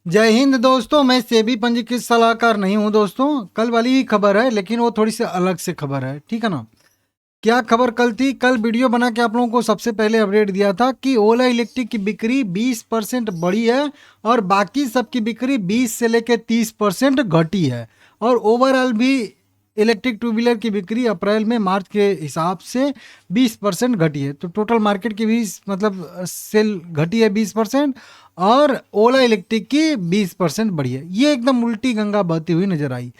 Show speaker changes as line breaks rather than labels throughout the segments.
जय हिंद दोस्तों। मैं सेबी पंजीकृत सलाहकार नहीं हूं दोस्तों। कल वाली ही खबर है, लेकिन वो थोड़ी सी अलग से खबर है, ठीक है ना। क्या खबर कल थी? कल वीडियो बना के आप लोगों को सबसे पहले अपडेट दिया था कि ओला इलेक्ट्रिक की बिक्री 20% बढ़ी है और बाकी सबकी बिक्री 20 से लेकर 30% घटी है। और ओवरऑल भी इलेक्ट्रिक टू व्हीलर की बिक्री अप्रैल में मार्च के हिसाब से 20% घटी है। तो टोटल मार्केट की भी मतलब सेल घटी है 20%, और ओला इलेक्ट्रिक की 20% बढ़ी है। ये एकदम उल्टी गंगा बहती हुई नजर आई।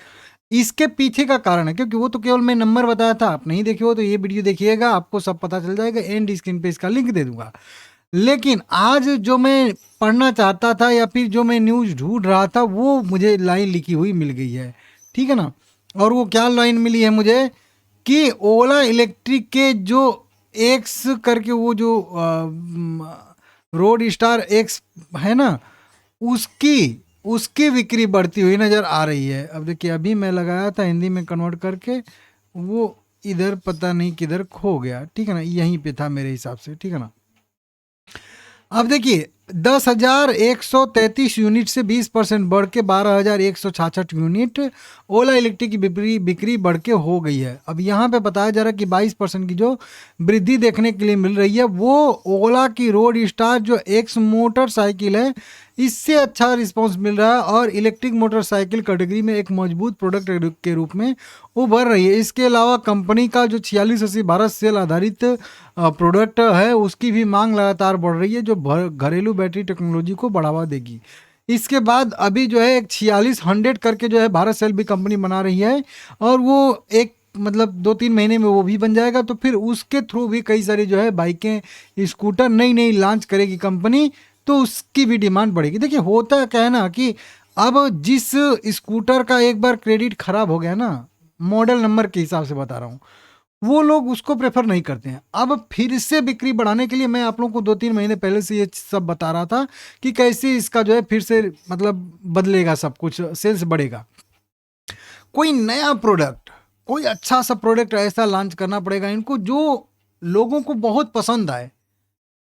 इसके पीछे का कारण है, क्योंकि वो तो केवल मैं नंबर बताया था, आप नहीं देखे हो तो ये वीडियो देखिएगा, आपको सब पता चल जाएगा। एंड स्क्रीन पे इसका लिंक दे दूंगा। लेकिन आज जो मैं पढ़ना चाहता था या फिर जो मैं न्यूज़ ढूंढ रहा था, वो मुझे लाइन लिखी हुई मिल गई है, ठीक है ना। और वो क्या लाइन मिली है मुझे कि ओला इलेक्ट्रिक के जो एक्स करके वो जो रोड स्टार एक्स है ना, उसकी उसकी बिक्री बढ़ती हुई नज़र आ रही है। अब देखिए, अभी मैं लगाया था हिंदी में कन्वर्ट करके, वो इधर पता नहीं किधर खो गया, ठीक है ना। यहीं पे था मेरे हिसाब से, ठीक है ना। अब देखिए, 10,133 यूनिट से 20% बढ़ के 12,166 यूनिट ओला इलेक्ट्रिक की बिक्री बिक्री बढ़ के हो गई है। अब यहाँ पे बताया जा रहा है कि 22% की जो वृद्धि देखने के लिए मिल रही है, वो ओला की रोड स्टार जो एक्स मोटरसाइकिल है, इससे अच्छा रिस्पांस मिल रहा है और इलेक्ट्रिक मोटरसाइकिल कैटेगरी में एक मजबूत प्रोडक्ट के रूप में उभर रही है। इसके अलावा कंपनी का जो 4680 भारत सेल आधारित प्रोडक्ट है, उसकी भी मांग लगातार बढ़ रही है, जो घरेलू बैटरी टेक्नोलॉजी को बढ़ावा देगी। इसके बाद अभी जो है एक 4600 करके जो है भारत सेल भी कंपनी बना रही है, और वो एक मतलब 2-3 महीने में वो भी बन जाएगा। तो फिर उसके थ्रू भी कई सारी जो है बाइकें, स्कूटर नई नई लॉन्च करेगी कंपनी, तो उसकी भी डिमांड बढ़ेगी। देखिए, होता क्या है ना कि अब जिस स्कूटर का एक बार क्रेडिट खराब हो गया ना, मॉडल नंबर के हिसाब से बता रहा हूँ, वो लोग उसको प्रेफर नहीं करते हैं। अब फिर से बिक्री बढ़ाने के लिए मैं आप लोगों को 2-3 महीने पहले से ये सब बता रहा था कि कैसे इसका जो है फिर से मतलब बदलेगा, सब कुछ सेल्स बढ़ेगा। कोई नया प्रोडक्ट, कोई अच्छा सा प्रोडक्ट ऐसा लॉन्च करना पड़ेगा इनको जो लोगों को बहुत पसंद आए।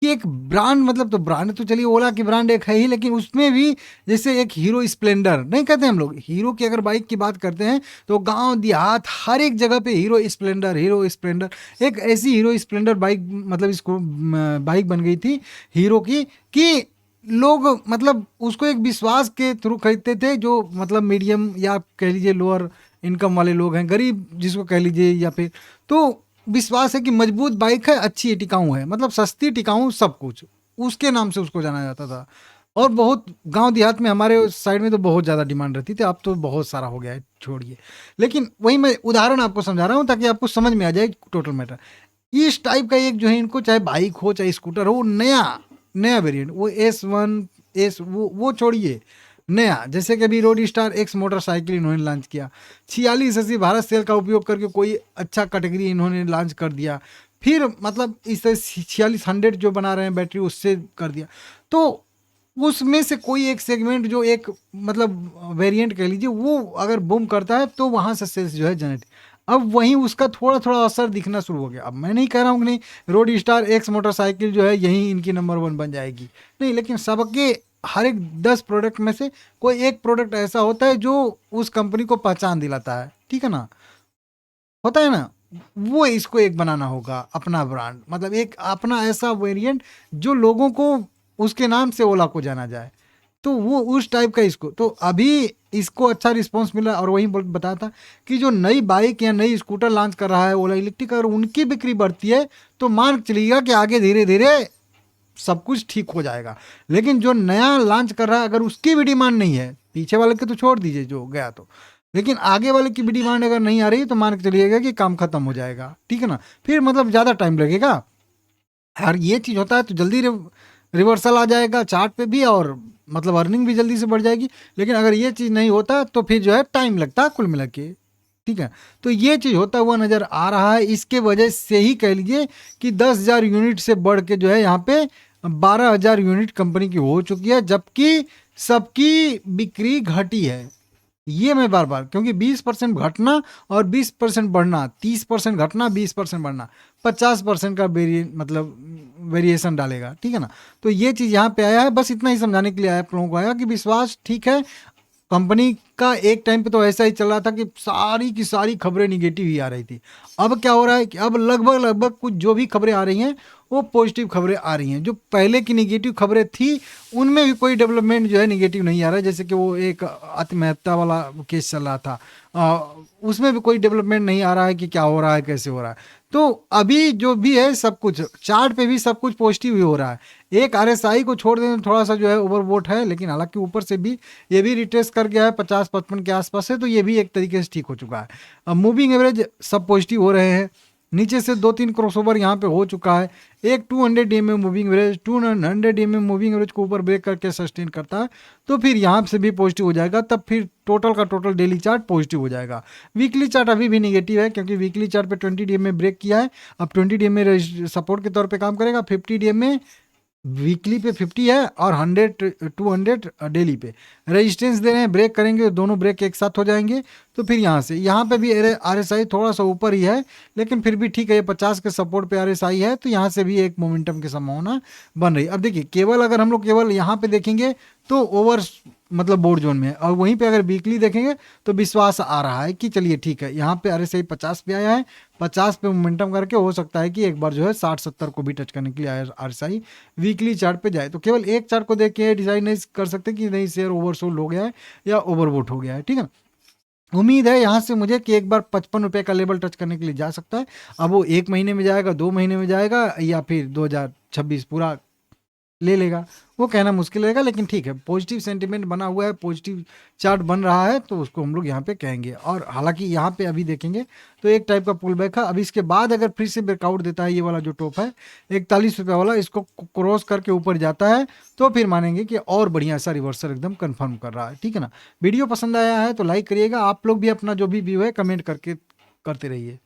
कि एक ब्रांड, मतलब तो ब्रांड तो चलिए ओला की ब्रांड एक है ही, लेकिन उसमें भी जैसे एक हीरो स्प्लेंडर नहीं कहते हम लोग, हीरो की अगर बाइक की बात करते हैं तो गांव देहात हर एक जगह पे हीरो स्प्लेंडर, हीरो स्प्लेंडर। एक ऐसी हीरो स्प्लेंडर बाइक, मतलब इसको बाइक बन गई थी हीरो की, कि लोग मतलब उसको एक विश्वास के थ्रू खरीदते थे, जो मतलब मीडियम या कह लीजिए लोअर इनकम वाले लोग हैं, गरीब जिसको कह लीजिए, या फिर तो विश्वास है कि मजबूत बाइक है, अच्छी है, टिकाऊ है, मतलब सस्ती टिकाऊ सब कुछ, उसके नाम से उसको जाना जाता था। और बहुत गांव देहात में हमारे साइड में तो बहुत ज़्यादा डिमांड रहती थी। अब तो बहुत सारा हो गया है, छोड़िए। लेकिन वही मैं उदाहरण आपको समझा रहा हूँ ताकि आपको समझ में आ जाए टोटल मैटर। इस टाइप का एक जो है इनको, चाहे बाइक हो चाहे स्कूटर हो, नया नया वेरिएंट, वो S1 एस वो छोड़िए, नया जैसे कि अभी रोड स्टार एक्स मोटरसाइकिल इन्होंने लॉन्च किया, 4680 भारत सेल का उपयोग करके कोई अच्छा कैटेगरी इन्होंने लॉन्च कर दिया। फिर मतलब इस 4600 जो बना रहे हैं बैटरी, उससे कर दिया। तो उसमें से कोई एक सेगमेंट जो एक मतलब वेरिएंट कह लीजिए, वो अगर बूम करता है तो वहाँ से सेल्स जो है जनरेट। अब वहीं उसका थोड़ा थोड़ा असर दिखना शुरू हो गया। अब मैं नहीं कह रहा हूँ कि नहीं रोड स्टार एक्स मोटरसाइकिल जो है यहीं इनकी नंबर 1 बन जाएगी, नहीं, लेकिन सबके हर एक 10 प्रोडक्ट में से कोई एक प्रोडक्ट ऐसा होता है जो उस कंपनी को पहचान दिलाता है, ठीक है ना। होता है ना, वो इसको एक बनाना होगा अपना ब्रांड, मतलब एक अपना ऐसा वेरिएंट जो लोगों को उसके नाम से ओला को जाना जाए। तो वो उस टाइप का इसको, तो अभी इसको अच्छा रिस्पांस मिला। और वही बताया था कि जो नई बाइक या नई स्कूटर लॉन्च कर रहा है ओला इलेक्ट्रिक, अगर उनकी बिक्री बढ़ती है तो मान चलिएगा कि आगे धीरे धीरे सब कुछ ठीक हो जाएगा। लेकिन जो नया लॉन्च कर रहा है, अगर उसकी भी डिमांड नहीं है, पीछे वाले के तो छोड़ दीजिए जो गया तो, लेकिन आगे वाले की भी डिमांड अगर नहीं आ रही, तो मान के चलिएगा कि काम खत्म हो जाएगा, ठीक है ना। फिर मतलब ज़्यादा टाइम लगेगा। और ये चीज़ होता है तो जल्दी रिवर्सल आ जाएगा चार्ट पे भी, और मतलब अर्निंग भी जल्दी से बढ़ जाएगी। लेकिन अगर ये चीज़ नहीं होता तो फिर जो है टाइम लगता है कुल मिला के, ठीक है। तो ये चीज़ होता हुआ नज़र आ रहा है। इसके वजह से ही कह लीजिए कि 10,000 यूनिट से बढ़ के जो है यहाँ पे 12,000 यूनिट कंपनी की हो चुकी है, जबकि सबकी बिक्री घटी है। ये मैं बार बार, क्योंकि 20% घटना और 20% बढ़ना, 30% घटना 20% बढ़ना, 50% का वेरिएशन डालेगा, ठीक है ना। तो ये चीज़ यहाँ पे आया है, बस इतना ही समझाने के लिए आया आप लोगों को, आया कि विश्वास ठीक है। कंपनी का एक टाइम पे तो ऐसा ही चल रहा था कि सारी की सारी खबरें निगेटिव ही आ रही थी। अब क्या हो रहा है कि अब लगभग लगभग कुछ जो भी खबरें आ रही हैं वो पॉजिटिव खबरें आ रही हैं। जो पहले की निगेटिव खबरें थी उनमें भी कोई डेवलपमेंट जो है निगेटिव नहीं आ रहा है। जैसे कि वो एक आत्महत्या वाला केस चल रहा था, उसमें भी कोई डेवलपमेंट नहीं आ रहा है कि क्या हो रहा है, कैसे हो रहा है। तो अभी जो भी है सब कुछ चार्ट पे भी सब कुछ पॉजिटिव ही हो रहा है। एक आरएसआई को छोड़ दें थोड़ा सा जो है ओवरवोट है, लेकिन हालांकि ऊपर से भी ये भी रिट्रेस कर गया है 50-55 के आसपास है, तो ये भी एक तरीके से ठीक हो चुका है। अब मूविंग एवरेज सब पॉजिटिव हो रहे हैं, नीचे से 2-3 क्रॉसओवर यहाँ पे हो चुका है। एक 200 DMA moving average, 200 DMA moving average को ऊपर ब्रेक करके सस्टेन करता है तो फिर यहाँ से भी पॉजिटिव हो जाएगा, तब फिर टोटल का टोटल डेली चार्ट पॉजिटिव हो जाएगा। वीकली चार्ट अभी भी निगेटिव है, क्योंकि वीकली चार्ट पे 20 DMA ब्रेक किया है। अब 20 DMA सपोर्ट के तौर पे काम करेगा, 50 DMA वीकली पे 50 है और 100-200 डेली पे रेजिस्टेंस दे रहे हैं। ब्रेक करेंगे, दोनों ब्रेक एक साथ हो जाएंगे तो फिर यहाँ पे भी आरएसआई थोड़ा सा ऊपर ही है, लेकिन फिर भी ठीक है, ये 50 के सपोर्ट पे आरएसआई है, तो यहाँ से भी एक मोमेंटम की संभावना बन रही है। अब देखिए केवल अगर हम लोग केवल यहाँ पे देखेंगे तो ओवर बोर्ड जोन में है, और वहीं पे अगर वीकली देखेंगे तो विश्वास आ रहा है कि चलिए ठीक है, यहाँ पे आरएसआई 50 पे आया है, 50 पे मोमेंटम करके हो सकता है कि एक बार जो है 60-70 को भी टच करने के लिए आरएसआई वीकली चार्ट पे जाए। तो केवल एक चार्ट को देख के डिसाइड नहीं कर सकते कि नहीं शेयर ओवरसोल्ड हो गया है या ओवरबोट हो गया है, ठीक है। उम्मीद है यहाँ से मुझे कि एक बार 55 रुपये का लेवल टच करने के लिए जा सकता है। अब वो 1 महीने में जाएगा, 2 महीने में जाएगा, या फिर 2026 पूरा ले लेगा, वो कहना मुश्किल रहेगा। लेकिन ठीक है, पॉजिटिव सेंटिमेंट बना हुआ है, पॉजिटिव चार्ट बन रहा है, तो उसको हम लोग यहाँ पे कहेंगे। और हालांकि यहाँ पे अभी देखेंगे तो एक टाइप का पुल बैक है। अब इसके बाद अगर फिर से ब्रेकआउट देता है ये वाला जो टॉप है 41 रुपये वाला, इसको क्रॉस करके ऊपर जाता है तो फिर मानेंगे कि और बढ़िया सा रिवर्सल एकदम कंफर्म कर रहा है, ठीक है ना। वीडियो पसंद आया है तो लाइक करिएगा। आप लोग भी अपना जो भी व्यू है कमेंट करके करते रहिए।